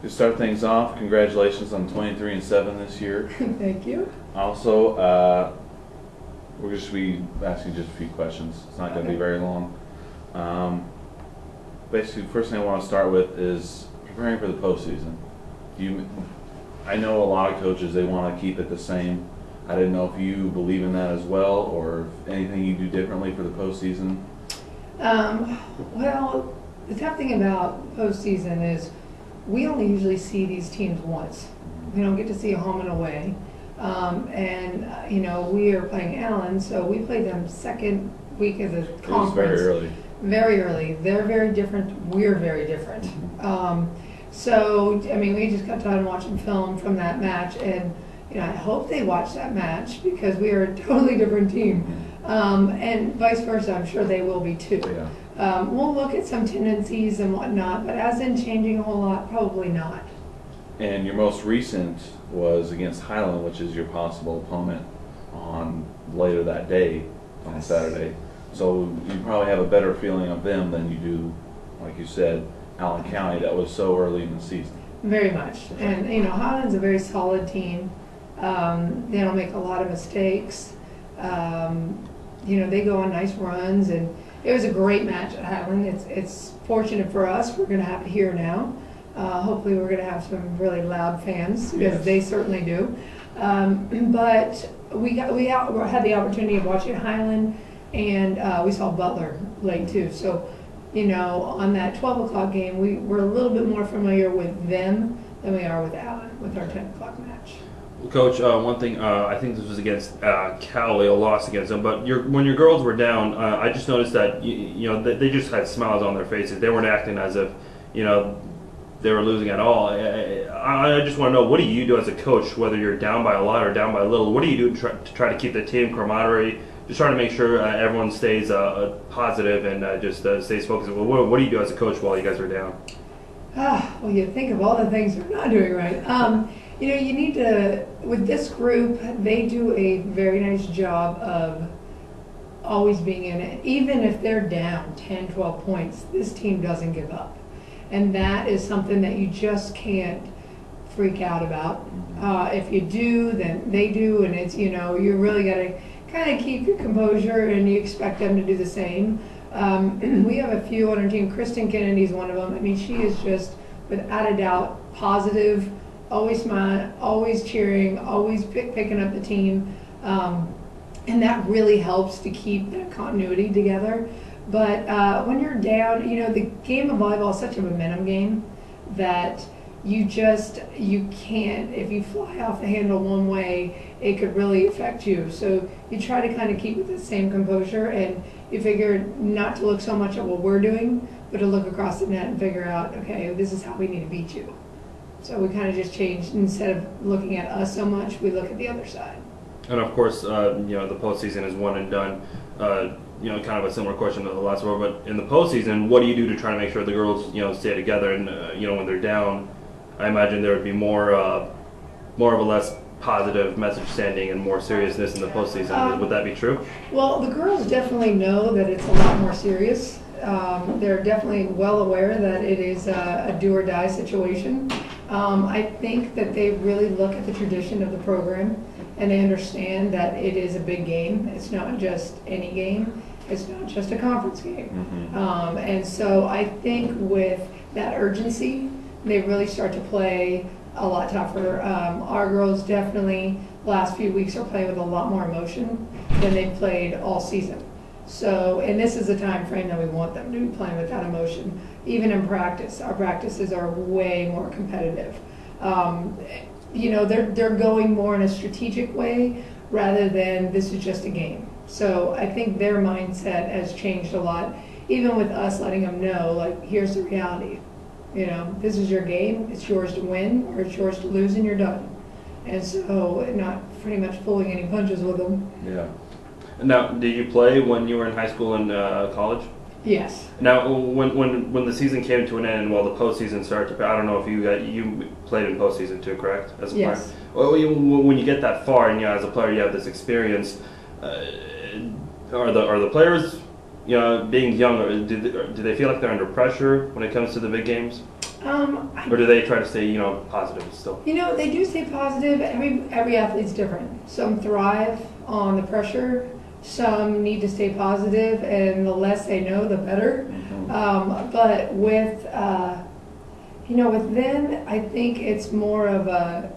To start things off, congratulations on 23-7 this year. Thank you. Also, we're just be asking just a few questions. It's not going to be very long. Basically, the first thing I want to start with is preparing for the postseason. I know a lot of coaches, they want to keep it the same. I didn't know if you believe in that as well, or if anything you do differently for the postseason. Well, the tough thing about postseason is we only usually see these teams once. We don't get to see a home and away. You know, we are playing Allen, so we played them second week of the conference. It was very early. Very early. They're very different. We're very different. So, I mean, we just got done watching film from that match, and you know, I hope they watch that match because we are a totally different team. And vice versa, I'm sure they will be too. Yeah. We'll look at some tendencies and whatnot, but as in changing a whole lot, probably not. And your most recent was against Highland, which is your possible opponent on later that day on Saturday. So you probably have a better feeling of them than you do, like you said, Allen County, that was so early in the season. Very much. And, you know, Highland's a very solid team. They don't make a lot of mistakes. You know, they go on nice runs, and it was a great match at Highland. It's fortunate for us. We're going to have it here now. Hopefully we're going to have some really loud fans, because Yes. they certainly do. But we had the opportunity of watching Highland, and we saw Butler late too. So, you know, on that 12 o'clock game, we're a little bit more familiar with them than we are with Allen, with our 10 o'clock match. Coach, one thing, I think this was against Cowley, a loss against them, but when your girls were down, I just noticed that, you know, they just had smiles on their faces. They weren't acting as if, you know, they were losing at all. I just want to know, what do you do as a coach, whether you're down by a lot or down by a little? What do you do to try to keep the team camaraderie, just trying to make sure everyone stays positive and just stays focused? What do you do as a coach while you guys are down? Well, you think of all the things we're not doing right. You know, you need to, with this group, they do a very nice job of always being in it. Even if they're down 10, 12 points, this team doesn't give up. And that is something that you just can't freak out about. If you do, then they do, and it's, you know, you really got to kind of keep your composure, and you expect them to do the same. We have a few on our team. Kristen Kennedy is one of them. I mean, she is just, without a doubt, positive, always smiling, always cheering, always picking up the team. And that really helps to keep that continuity together. But when you're down, you know, the game of volleyball is such a momentum game that you can't, if you fly off the handle one way, it could really affect you. So you try to kind of keep with the same composure, and you figure not to look so much at what we're doing, but to look across the net and figure out, okay, this is how we need to beat you. So we kind of just changed, instead of looking at us so much, we look at the other side. And of course, you know, the postseason is one and done. You know, kind of a similar question to the last one, but in the postseason, what do you do to try to make sure the girls, you know, stay together? And you know, when they're down, I imagine there would be more of a less positive message sending and more seriousness in the postseason. Would that be true? Well, the girls definitely know that it's a lot more serious. They're definitely well aware that it is a do or die situation. I think that they really look at the tradition of the program, and they understand that it is a big game. It's not just any game. It's not just a conference game. And so I think with that urgency, they really start to play a lot tougher. Our girls definitely, the last few weeks, are playing with a lot more emotion than they've played all season. So, and this is the time frame that we want them to be playing with that emotion. Even in practice, our practices are way more competitive. You know, they're going more in a strategic way rather than this is just a game. So I think their mindset has changed a lot, even with us letting them know, like, here's the reality. You know, this is your game. It's yours to win, or it's yours to lose, and you're done. And so, not pretty much pulling any punches with them. Yeah. Now, did you play when you were in high school and college? Yes. Now, when the season came to an end, while the postseason started, I don't know if you played in postseason too, correct? As a yes. player. Well, when you get that far, and you know, as a player, you have this experience. Are the players, you know, being young, do they feel like they're under pressure when it comes to the big games? Or do they try to stay, positive still? They do stay positive. Every athlete's different. Some thrive on the pressure. Some need to stay positive, and the less they know, the better. But with with them, I think it's more of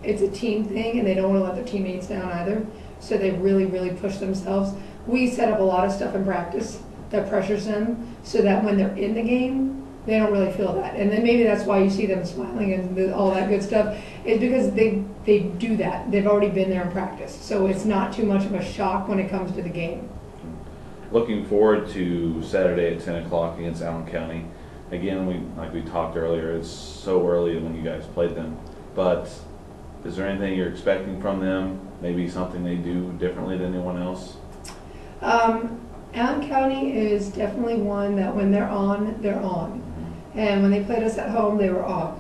it's a team thing, and they don't want to let their teammates down either. So they really, really push themselves. We set up a lot of stuff in practice that pressures them, so that when they're in the game, they don't really feel that. And then maybe that's why you see them smiling and all that good stuff, is because they do that. They've already been there in practice. So it's not too much of a shock when it comes to the game. Looking forward to Saturday at 10 o'clock against Allen County. Again, like we talked earlier, it's so early when you guys played them. But is there anything you're expecting from them? Maybe something they do differently than anyone else? Allen County is definitely one that when they're on, they're on. And when they played us at home, they were on.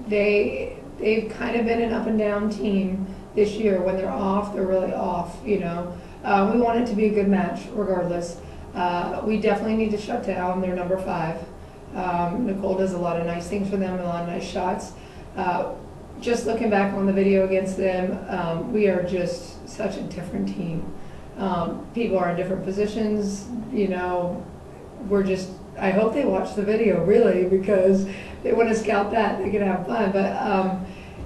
They've kind of been an up and down team this year. When they're off, they're really off, We want it to be a good match regardless. We definitely need to shut down their number 5. Nicole does a lot of nice things for them and a lot of nice shots. Just looking back on the video against them, we are just such a different team. People are in different positions, I hope they watch the video really, because they want to scout that, they can have fun. But,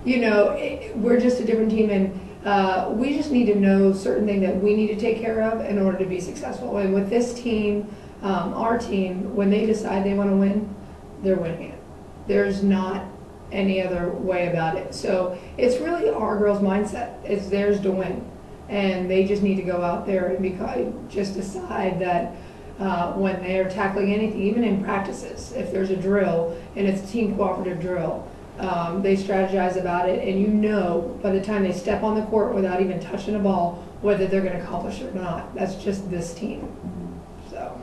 we're just a different team, and we just need to know certain things that we need to take care of in order to be successful. And with this team, our team, when they decide they want to win, they're winning it. There's not any other way about it. So it's really our girls' mindset. It's theirs to win. And they just need to go out there and just decide that when they're tackling anything, even in practices, if there's a drill and it's a team cooperative drill, they strategize about it, and by the time they step on the court without even touching a ball, whether they're going to accomplish it or not. That's just this team. So,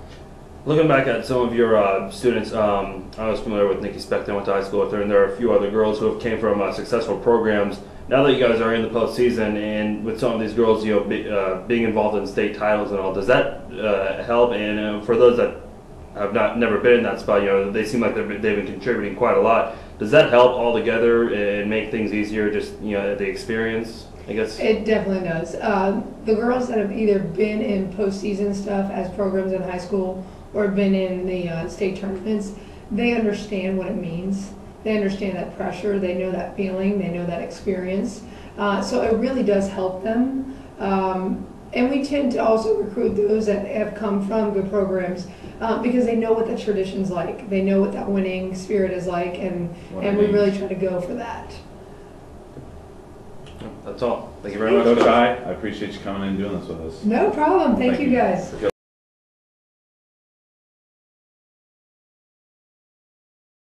looking back at some of your students, I was familiar with Nikki Spector, I went to high school with her, and there are a few other girls who have came from successful programs. Now that you guys are in the postseason, and with some of these girls, being involved in state titles and all, does that help? And for those that have never been in that spot, they seem like they've been contributing quite a lot. Does that help all together and make things easier? Just the experience, I guess. It definitely does. The girls that have either been in postseason stuff as programs in high school or been in the state tournaments, they understand what it means. They understand that pressure, they know that feeling, they know that experience. So it really does help them. And we tend to also recruit those that have come from good programs because they know what the tradition's like. They know what that winning spirit is like, and we really try to go for that. That's all. Thank you very much. Coach I appreciate you coming in and doing this with us. No problem. Thank you guys.